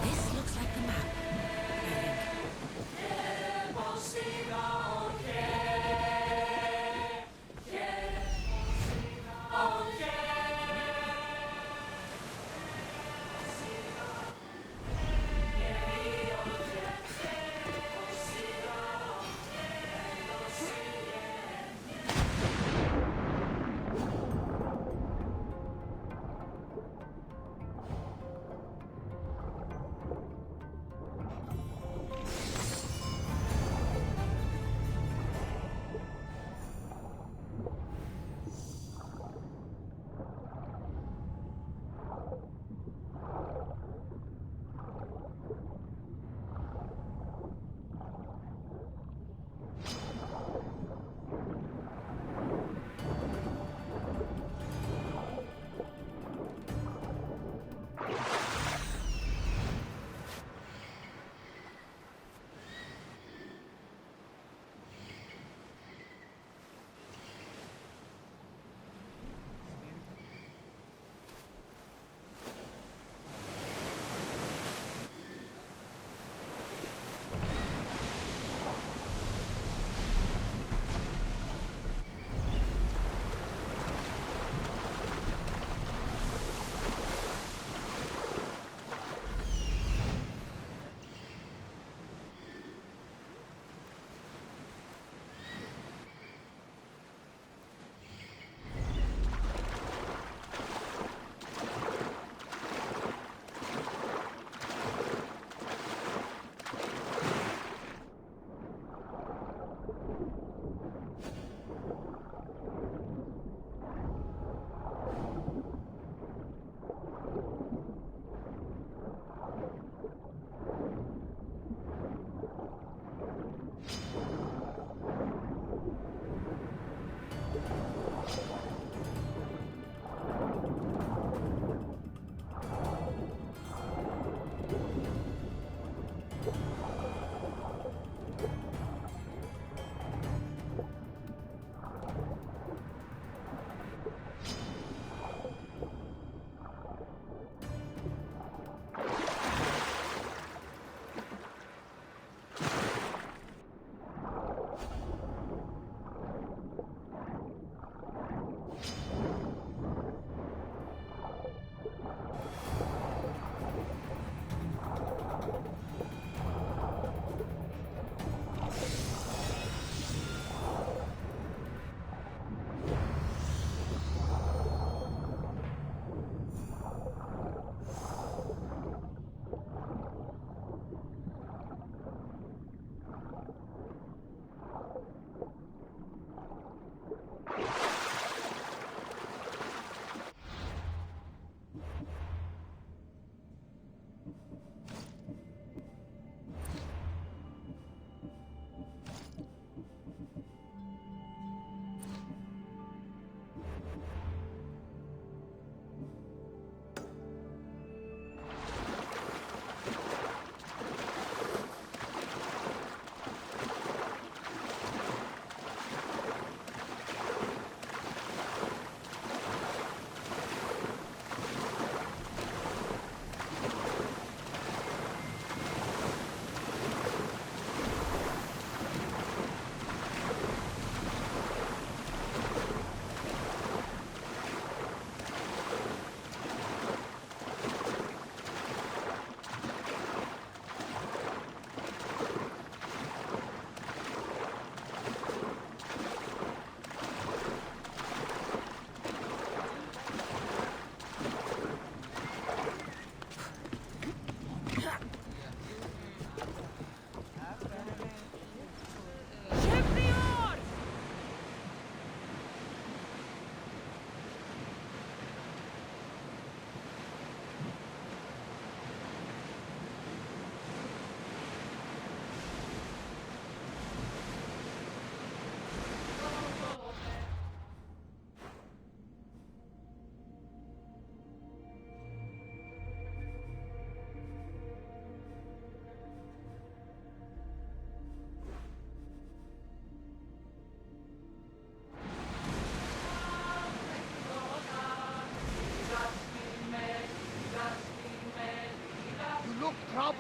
This looks like the map,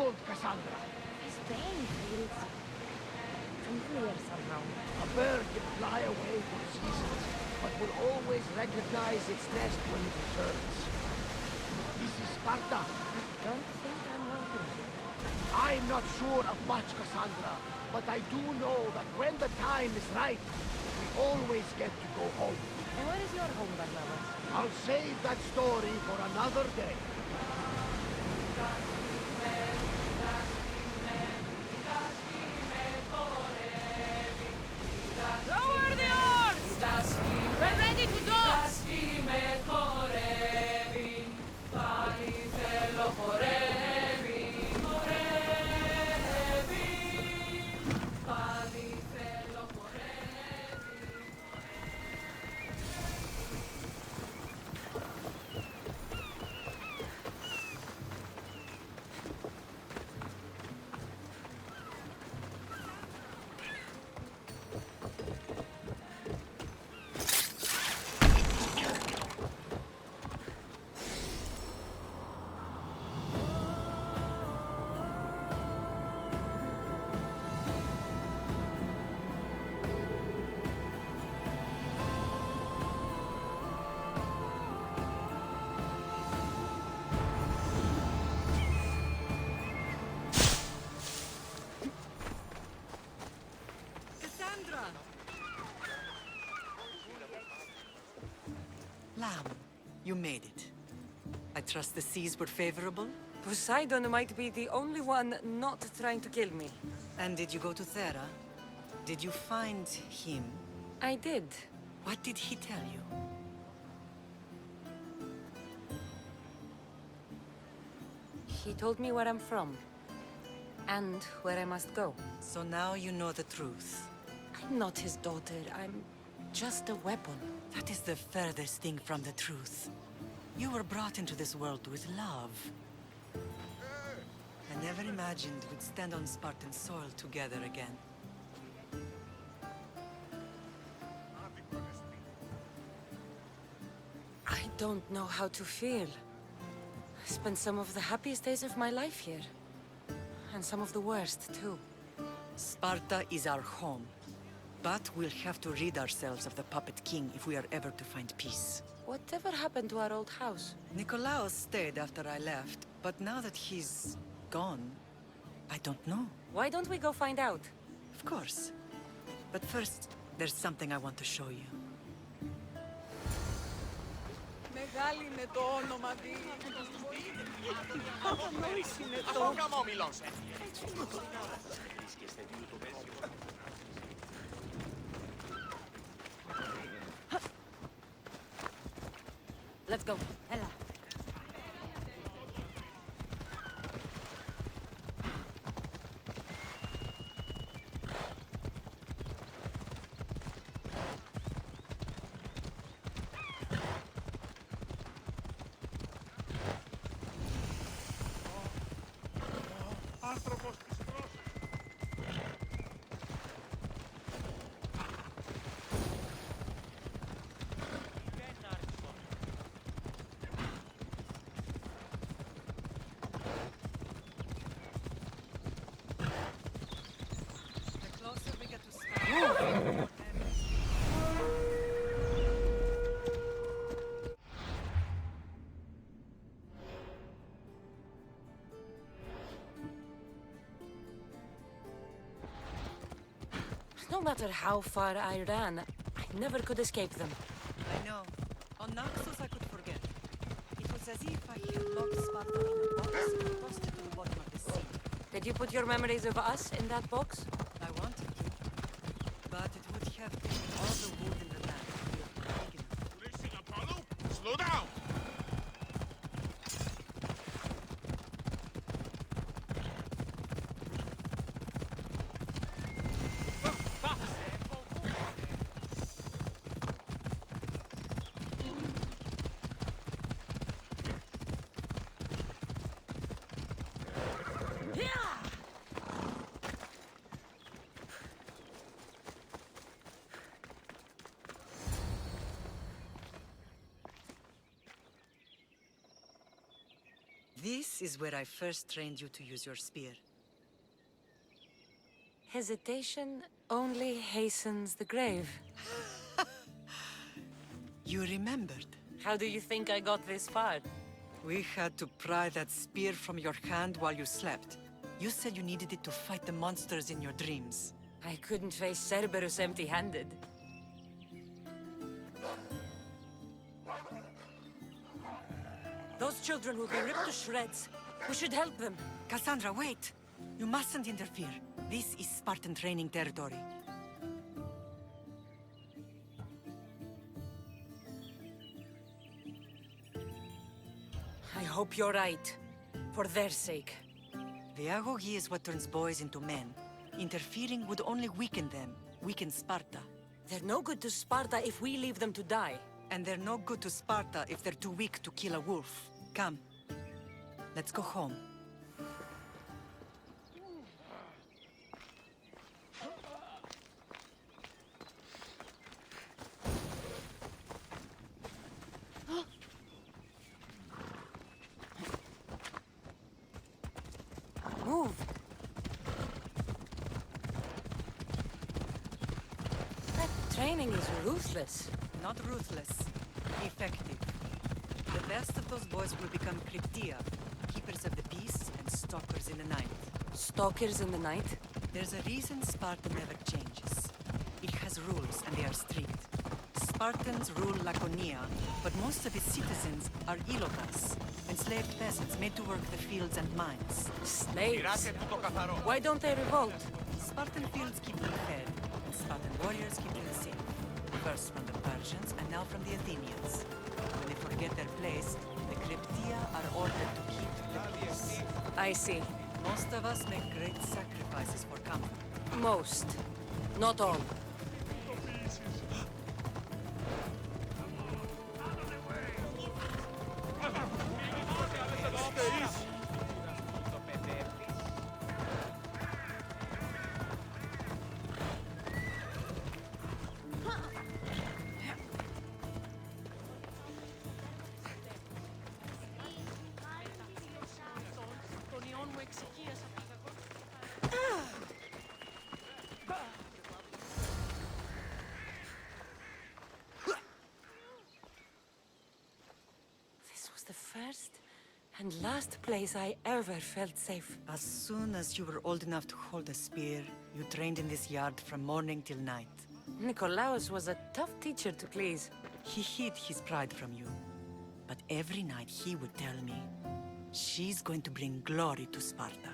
troubled, Cassandra. His bane feels familiar somehow. A bird can fly away for seasons, but will always recognize its nest when it returns. This is Sparta. Don't think I'm welcome here. I'm not sure of much, Cassandra, but I do know that when the time is right, we always get to go home. And where is your home, Barnabas? I'll save that story for another day. Lower the oars! We're ready to go! Lamb, you made it. I trust the seas were favorable? Poseidon might be the only one not trying to kill me. And did you go to Thera? Did you find him? I did. What did he tell you? He told me where I'm from. And where I must go. So now you know the truth. I'm not his daughter. I'm just a weapon. That is the furthest thing from the truth. You were brought into this world with love. I never imagined we'd stand on Spartan soil together again. I don't know how to feel. I spent some of the happiest days of my life here. And some of the worst, too. Sparta is our home. But we'll have to rid ourselves of the Puppet King if we are ever to find peace. Whatever happened to our old house? Nikolaos stayed after I left, but now that he's gone, I don't know. Why don't we go find out? Of course. But first, there's something I want to show you. Μεγάλη είναι το όνομα δι. Κατανόηση είναι το... Let's go. Ella. Άνθρωπος της πρόσωπης. The closer we get to Sparta... No matter how far I ran, I never could escape them. I know. On Naxos I could forget. It was as if I had locked Sparta in a box and tossed it to the bottom of the sea. Did you put your memories of us in that box? I wanted to. But it would have taken all the wood in the land to be big enough. Racing Apollo? Slow down! This is where I first trained you to use your spear. Hesitation only hastens the grave. You remembered. How do you think I got this far? We had to pry that spear from your hand while you slept. You said you needed it to fight the monsters in your dreams. I couldn't face Cerberus empty-handed. Those children will be ripped to shreds. We should help them. Cassandra, wait! You mustn't interfere. This is Spartan training territory. I hope you're right. For their sake. The agogi is what turns boys into men. Interfering would only weaken them, weaken Sparta. They're no good to Sparta if we leave them to die. And they're no good to Sparta if they're too weak to kill a wolf. Come. Let's go home. Move. That training is ruthless. Not ruthless. Effective. The best of those boys will become Cryptia, keepers of the peace and stalkers in the night. Stalkers in the night? There's a reason Sparta never changes. It has rules, and they are strict. Spartans rule Laconia, but most of its citizens are ilotas, enslaved peasants made to work the fields and mines. Slaves? Μοιράστε του το καθαρό. Why don't they revolt? Spartan fields keep them fed, and Spartan warriors keep them safe. First from the Persians, and now from the Athenians. When they forget their place, the Cryptia are ordered to keep the peace. I see. Most of us make great sacrifices for comfort. Most. Not all. Τον ιόν μου εξοικείασα τα κακό. This was the first and last place I ever felt safe. As soon as you were old enough to hold a spear, you trained in this yard from morning till night. Nikolaos was a tough teacher to please. He hid his pride from you. But every night he would tell me, she's going to bring glory to Sparta.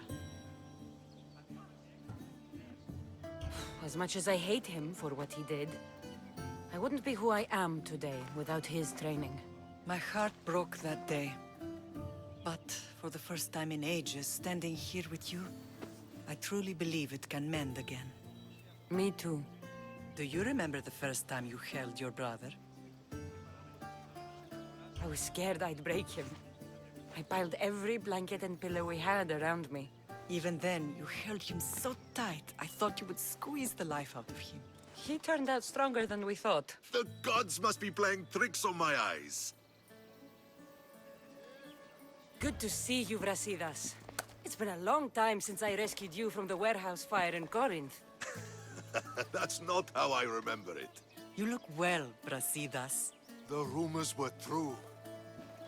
As much as I hate him for what he did, I wouldn't be who I am today without his training. My heart broke that day. But for the first time in ages, standing here with you, I truly believe it can mend again. Me too. Do you remember the first time you held your brother? I was scared I'd break him. I piled every blanket and pillow we had around me. Even then, you held him so tight, I thought you would squeeze the life out of him. He turned out stronger than we thought. The gods must be playing tricks on my eyes. Good to see you, Brasidas. It's been a long time since I rescued you from the warehouse fire in Corinth. That's not how I remember it. You look well, Brasidas. The rumors were true.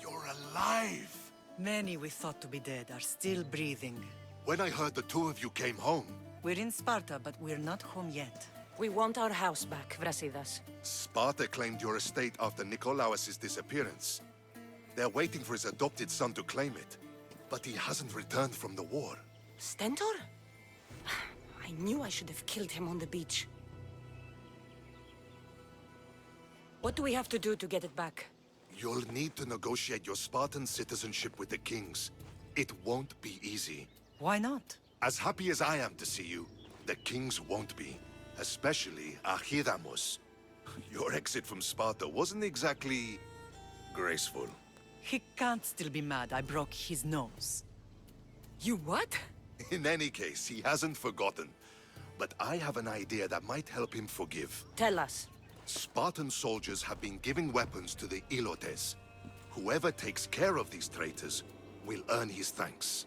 You're alive! Many we thought to be dead are still breathing. When I heard the two of you came home, We're in Sparta, but we're not home yet. We want our house back, Brasidas. Sparta claimed your estate after Nikolaos' disappearance. They're waiting for his adopted son to claim it. But he hasn't returned from the war. Stentor? I knew I should have killed him on the beach. What do we have to do to get it back? You'll need to negotiate your Spartan citizenship with the kings. It won't be easy. Why not? As happy as I am to see you, the kings won't be. Especially Archidamos. Your exit from Sparta wasn't exactly graceful. He can't still be mad I broke his nose. You what? In any case, he hasn't forgotten. But I have an idea that might help him forgive. Tell us. Spartan soldiers have been giving weapons to the Ilotes. Whoever takes care of these traitors will earn his thanks.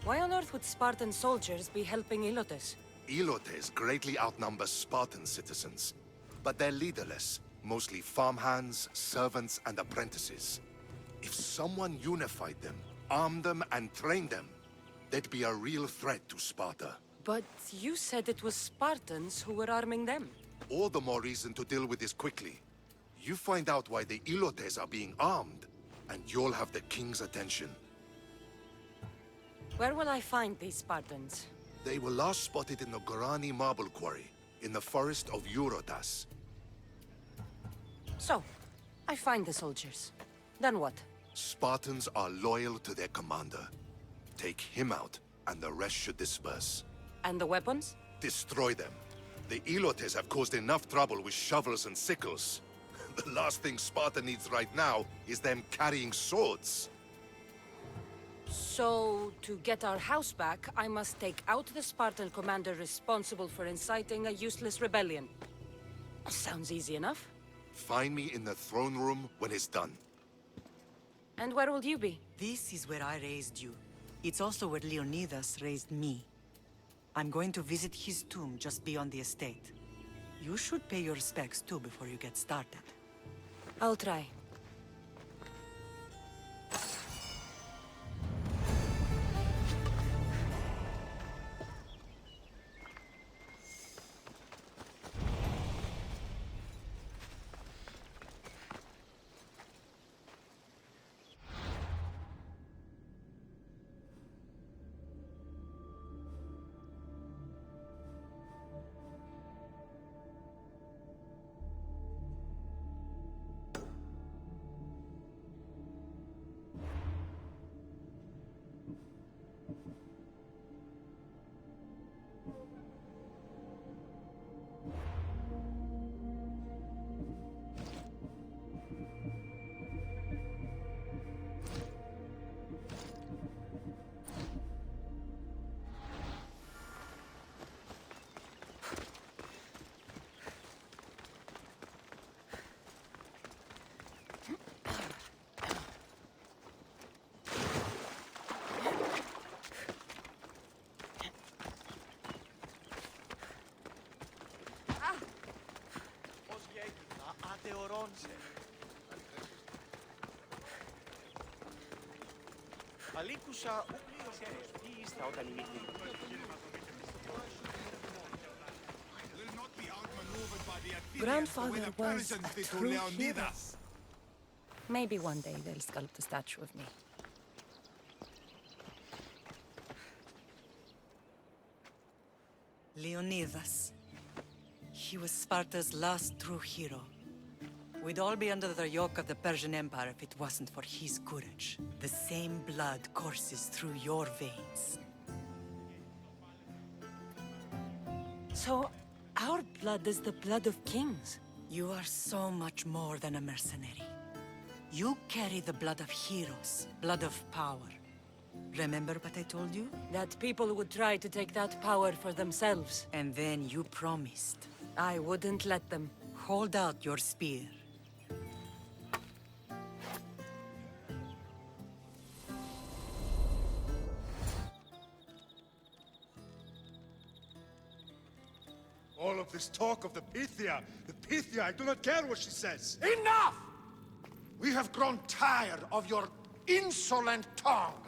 Why on earth would Spartan soldiers be helping Ilotes? Elotes greatly outnumber Spartan citizens, but they're leaderless, mostly farmhands, servants, and apprentices. If someone unified them, armed them, and trained them, they'd be a real threat to Sparta. But you said it was Spartans who were arming them. All the more reason to deal with this quickly. You find out why the Elotes are being armed, and you'll have the king's attention. Where will I find these Spartans? They were last spotted in the Gorani marble quarry, in the forest of Eurotas. So, I find the soldiers. Then what? Spartans are loyal to their commander. Take him out, and the rest should disperse. And the weapons? Destroy them. The Elotes have caused enough trouble with shovels and sickles. The last thing Sparta needs right now is them carrying swords. So, to get our house back, I must take out the Spartan commander responsible for inciting a useless rebellion. Sounds easy enough. Find me in the throne room when it's done. And where will you be? This is where I raised you. It's also where Leonidas raised me. I'm going to visit his tomb just beyond the estate. You should pay your respects too before you get started. I'll try. Αλήκουσα τι ήστα όταν ημίχθη. Grandfather was a true hero. Maybe one day they'll sculpt a statue of me. Leonidas. He was Sparta's last true hero. We'd all be under the yoke of the Persian Empire if it wasn't for his courage. The same blood courses through your veins. So, our blood is the blood of kings. You are so much more than a mercenary. You carry the blood of heroes, blood of power. Remember what I told you? That people would try to take that power for themselves. And then you promised. I wouldn't let them. Hold out your spear. All of this talk of the Pythia, I do not care what she says. Enough! We have grown tired of your insolent tongue.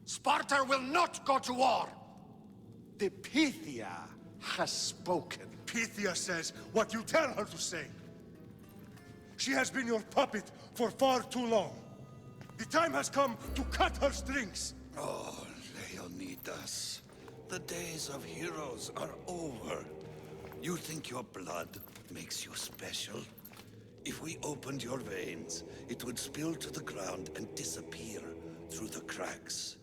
Sparta will not go to war. The Pythia has spoken. Pythia says what you tell her to say. She has been your puppet for far too long. The time has come to cut her strings. Oh, Leonidas, the days of heroes are over. You think your blood makes you special? If we opened your veins, it would spill to the ground and disappear through the cracks.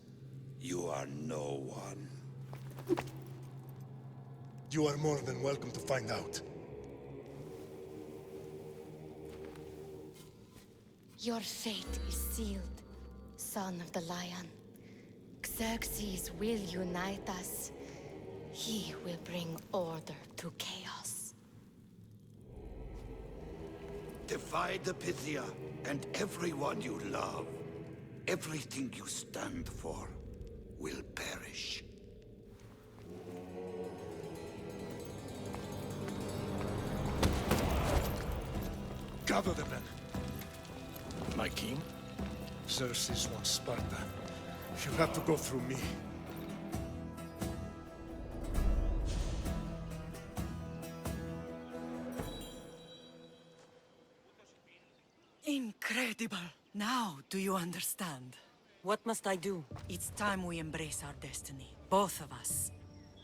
You are no one. You are more than welcome to find out. Your fate is sealed, son of the lion. Xerxes will unite us. He will bring order to chaos. Divide the Pythia and everyone you love. everything you stand for will perish. Gather the men. My king? Xerxes wants Sparta. He'll have to go through me. Incredible! Now do you understand? What must I do? It's time we embrace our destiny, both of us.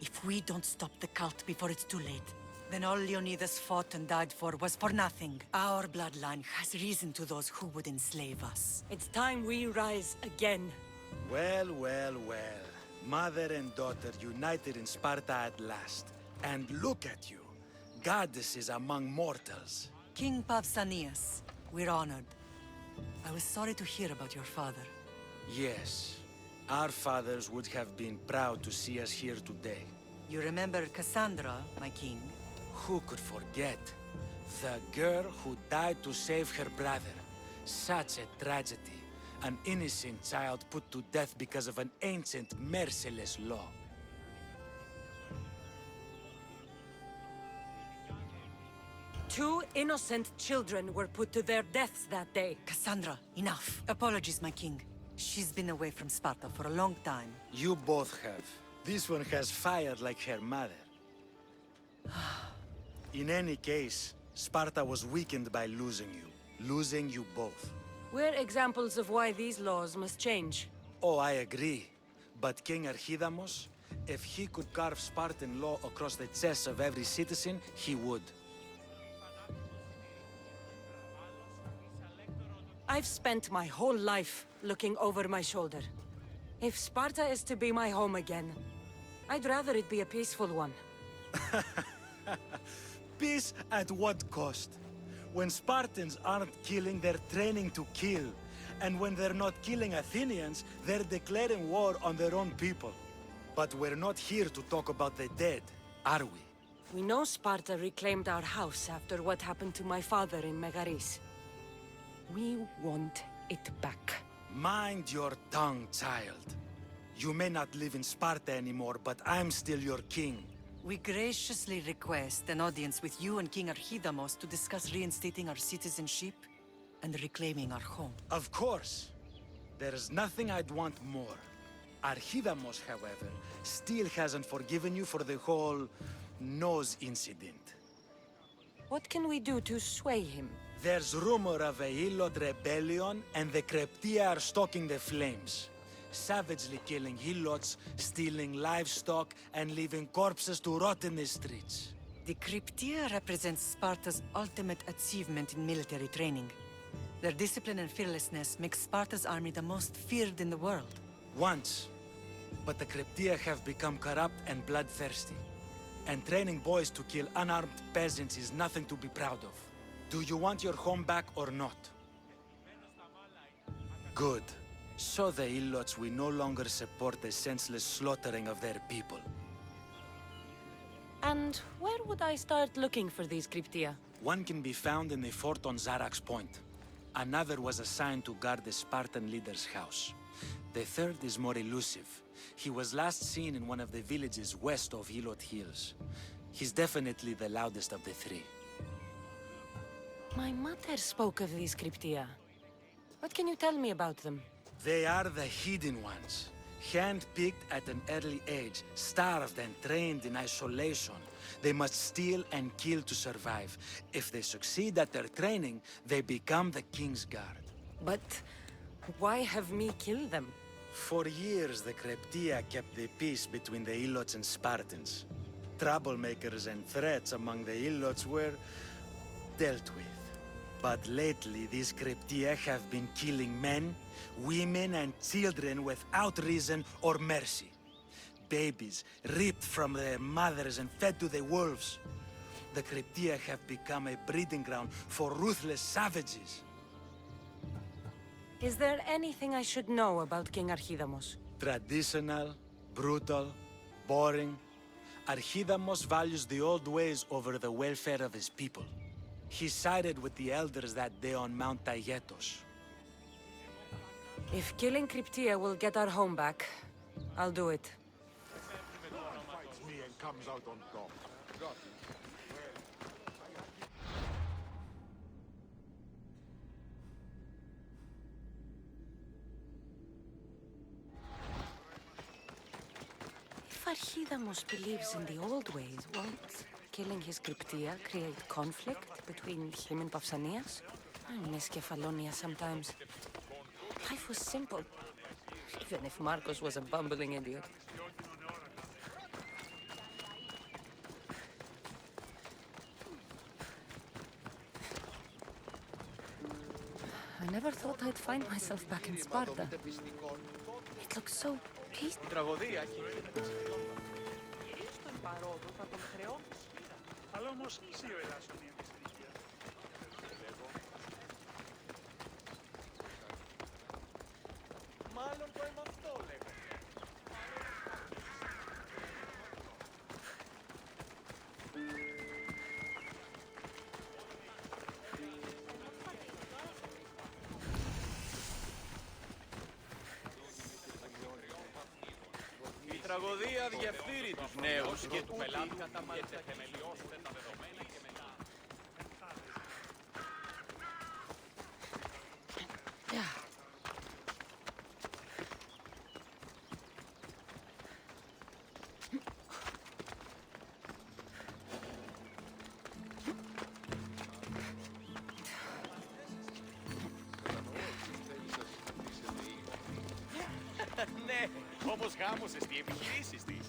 If we don't stop the cult before it's too late, then all Leonidas fought and died for was for nothing. Our bloodline has reason to those who would enslave us. It's time we rise again. Well, well, well. Mother and daughter united in Sparta at last. And look at you. Goddesses among mortals. King Pausanias, we're honored. I was sorry to hear about your father. Yes. Our fathers would have been proud to see us here today. You remember Cassandra, my king? Who could forget? The girl who died to save her brother. Such a tragedy. An innocent child put to death because of an ancient, merciless law. Two innocent children were put to their deaths that day. Cassandra, enough. Apologies, my king. She's been away from Sparta for a long time. You both have. This one has fire like her mother. In any case, Sparta was weakened by losing you both. We're examples of why these laws must change. Oh, I agree. But King Archidamos, if he could carve Spartan law across the chests of every citizen, he would. I've spent my whole life looking over my shoulder. If Sparta is to be my home again, I'd rather it be a peaceful one. Peace at what cost? When Spartans aren't killing, they're training to kill. And when they're not killing Athenians, they're declaring war on their own people. But we're not here to talk about the dead, are we? We know Sparta reclaimed our house after what happened to my father in Megaris. We want it back. Mind your tongue, child. You may not live in Sparta anymore, but I'm still your king. We graciously request an audience with you and King Archidamos to discuss reinstating our citizenship and reclaiming our home. Of course. There's nothing I'd want more. Archidamos, however, still hasn't forgiven you for the whole nose incident. What can we do to sway him? There's rumor of a Helot rebellion, and the Kryptia are stoking the flames. Savagely killing Helots, stealing livestock, and leaving corpses to rot in the streets. The Kryptia represents Sparta's ultimate achievement in military training. Their discipline and fearlessness make Sparta's army the most feared in the world. Once. But the Kryptia have become corrupt and bloodthirsty. And training boys to kill unarmed peasants is nothing to be proud of. Do you want your home back or not? Good. So the Ilots will no longer support the senseless slaughtering of their people. And where would I start looking for these Kryptia? One can be found in the fort on Zarax Point. Another was assigned to guard the Spartan leader's house. The third is more elusive. He was last seen in one of the villages west of Helot Hills. He's definitely the loudest of the three. My mother spoke of these Kryptia. What can you tell me about them? They are the hidden ones. Hand-picked at an early age, starved and trained in isolation. They must steal and kill to survive. If they succeed at their training, they become the King's Guard. But why have me kill them? For years, the Kryptia kept the peace between the Ilots and Spartans. Troublemakers and threats among the Ilots were dealt with. But lately, these Kryptia have been killing men, women, and children without reason or mercy. Babies ripped from their mothers and fed to the wolves. The Kryptia have become a breeding ground for ruthless savages. Is there anything I should know about King Archidamos? Traditional, brutal, boring. Archidamos values the old ways over the welfare of his people. He sided with the elders that day on Mount Taygetos. If killing Cryptia will get our home back, I'll do it. Fights me and comes out on top. If Archidamos believes in the old ways, won't killing his Cryptia create conflict between him and Pausanias? I miss Kefalonia sometimes. Life was simple, even if Marcos was a bumbling idiot. I never thought I'd find myself back in Sparta. It looks so peaceful. Η τραγωδία Στον παρόδο θα τον χρεώνεις. Αλλά όμως εσύ ο ελάσσονια της ηλικίας. Μάλλον το αίμα αυτό λέγω. Η τραγωδία διαφθείρει τους νέους και του πελάτη καταμάλυτε θεμελιώστε τα δεδομένα και μετά. Ναι, όμως γάμωσες τι επιχειρήσεις της.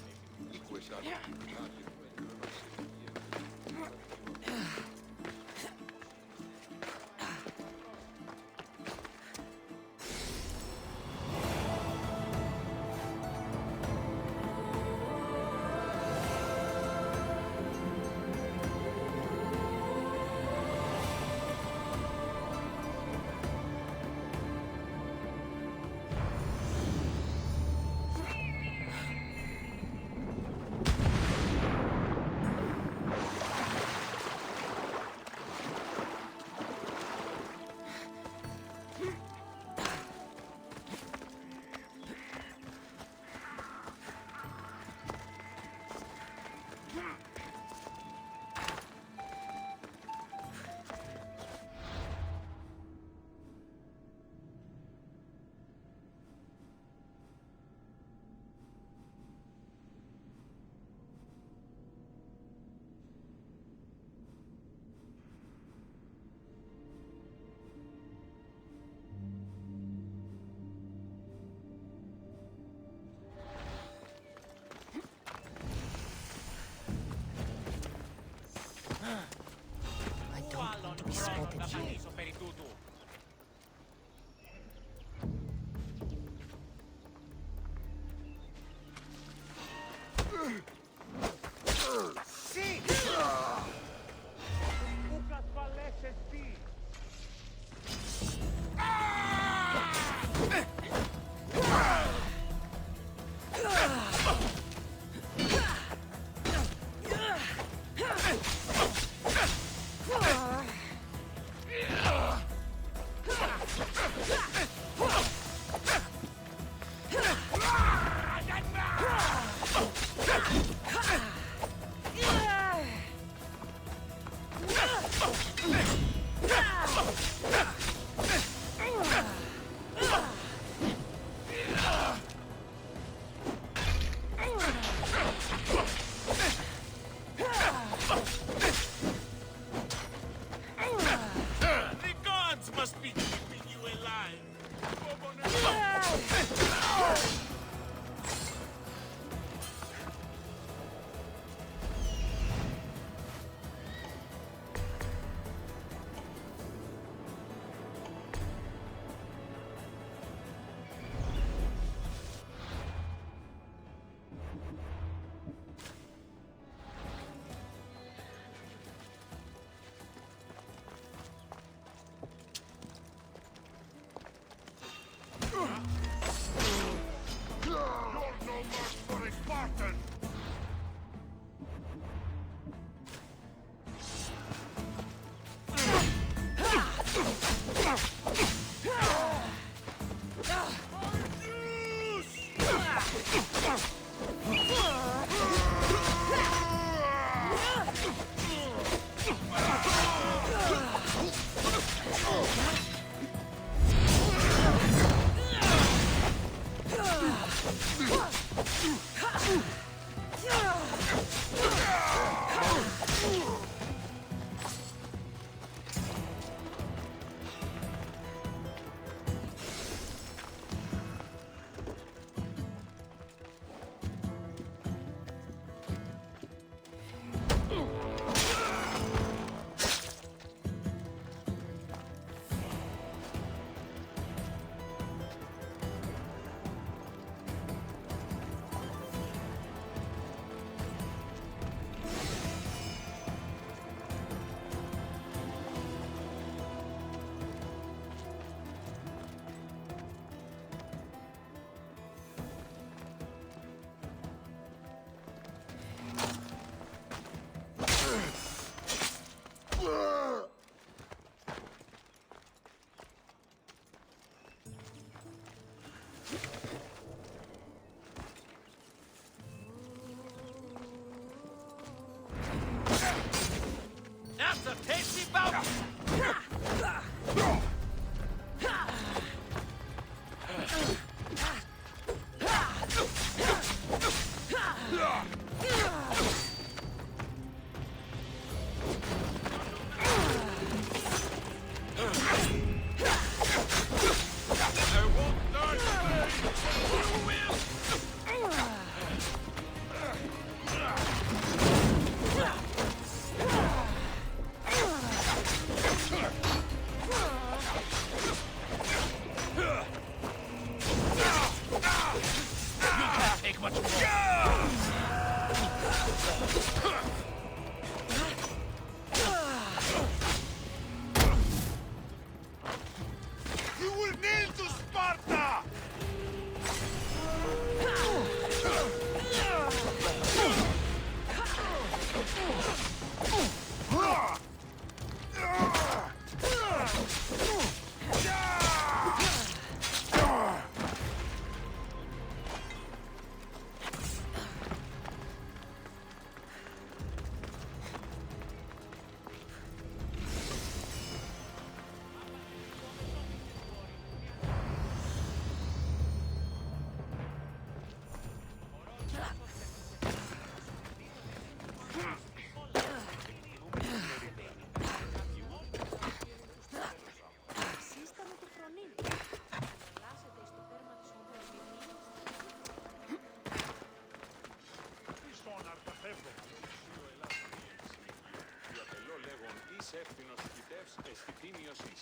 εσείς.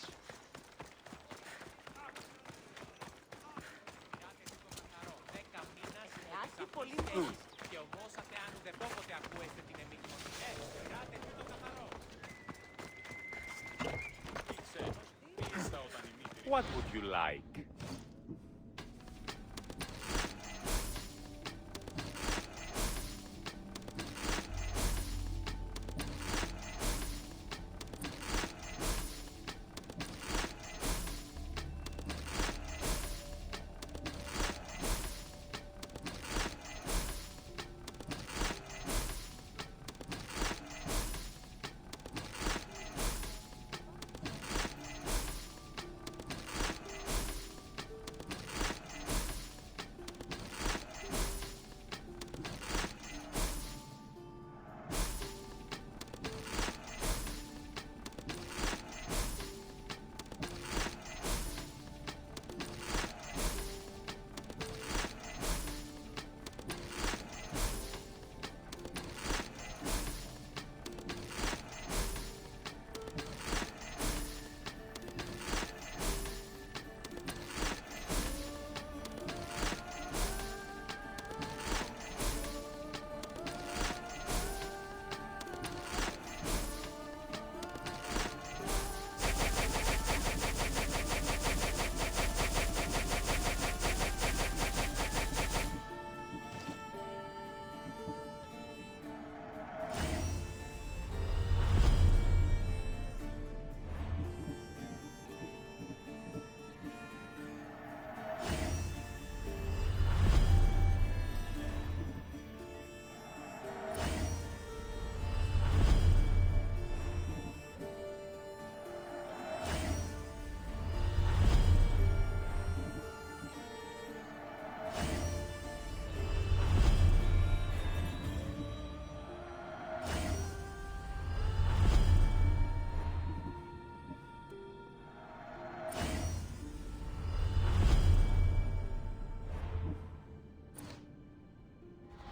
Άκη πολύ Και ομόσατε αν δεν πόποτε ακούεστε την εμμύχωση. Πειράτε και το καθαρό. Τι ξένος, πίστα όταν ημίτη. What would you like?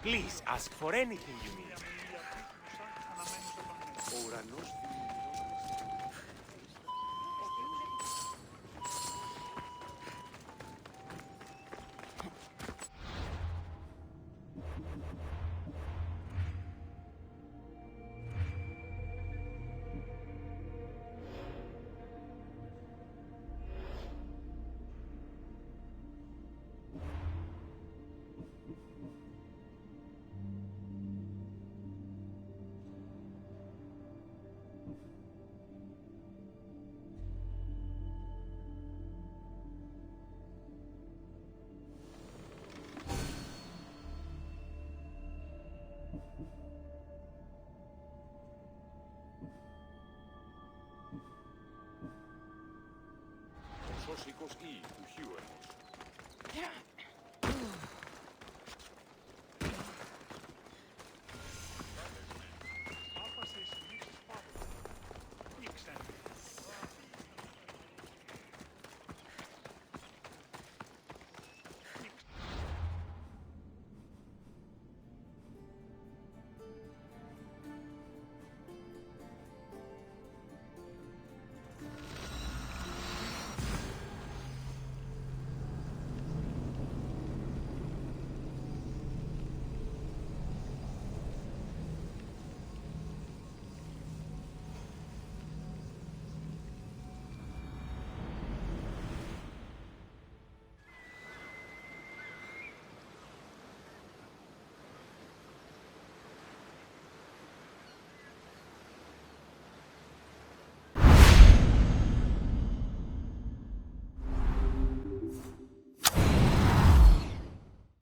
Please ask for anything you need. Ο ουρανός ως οίκος ή του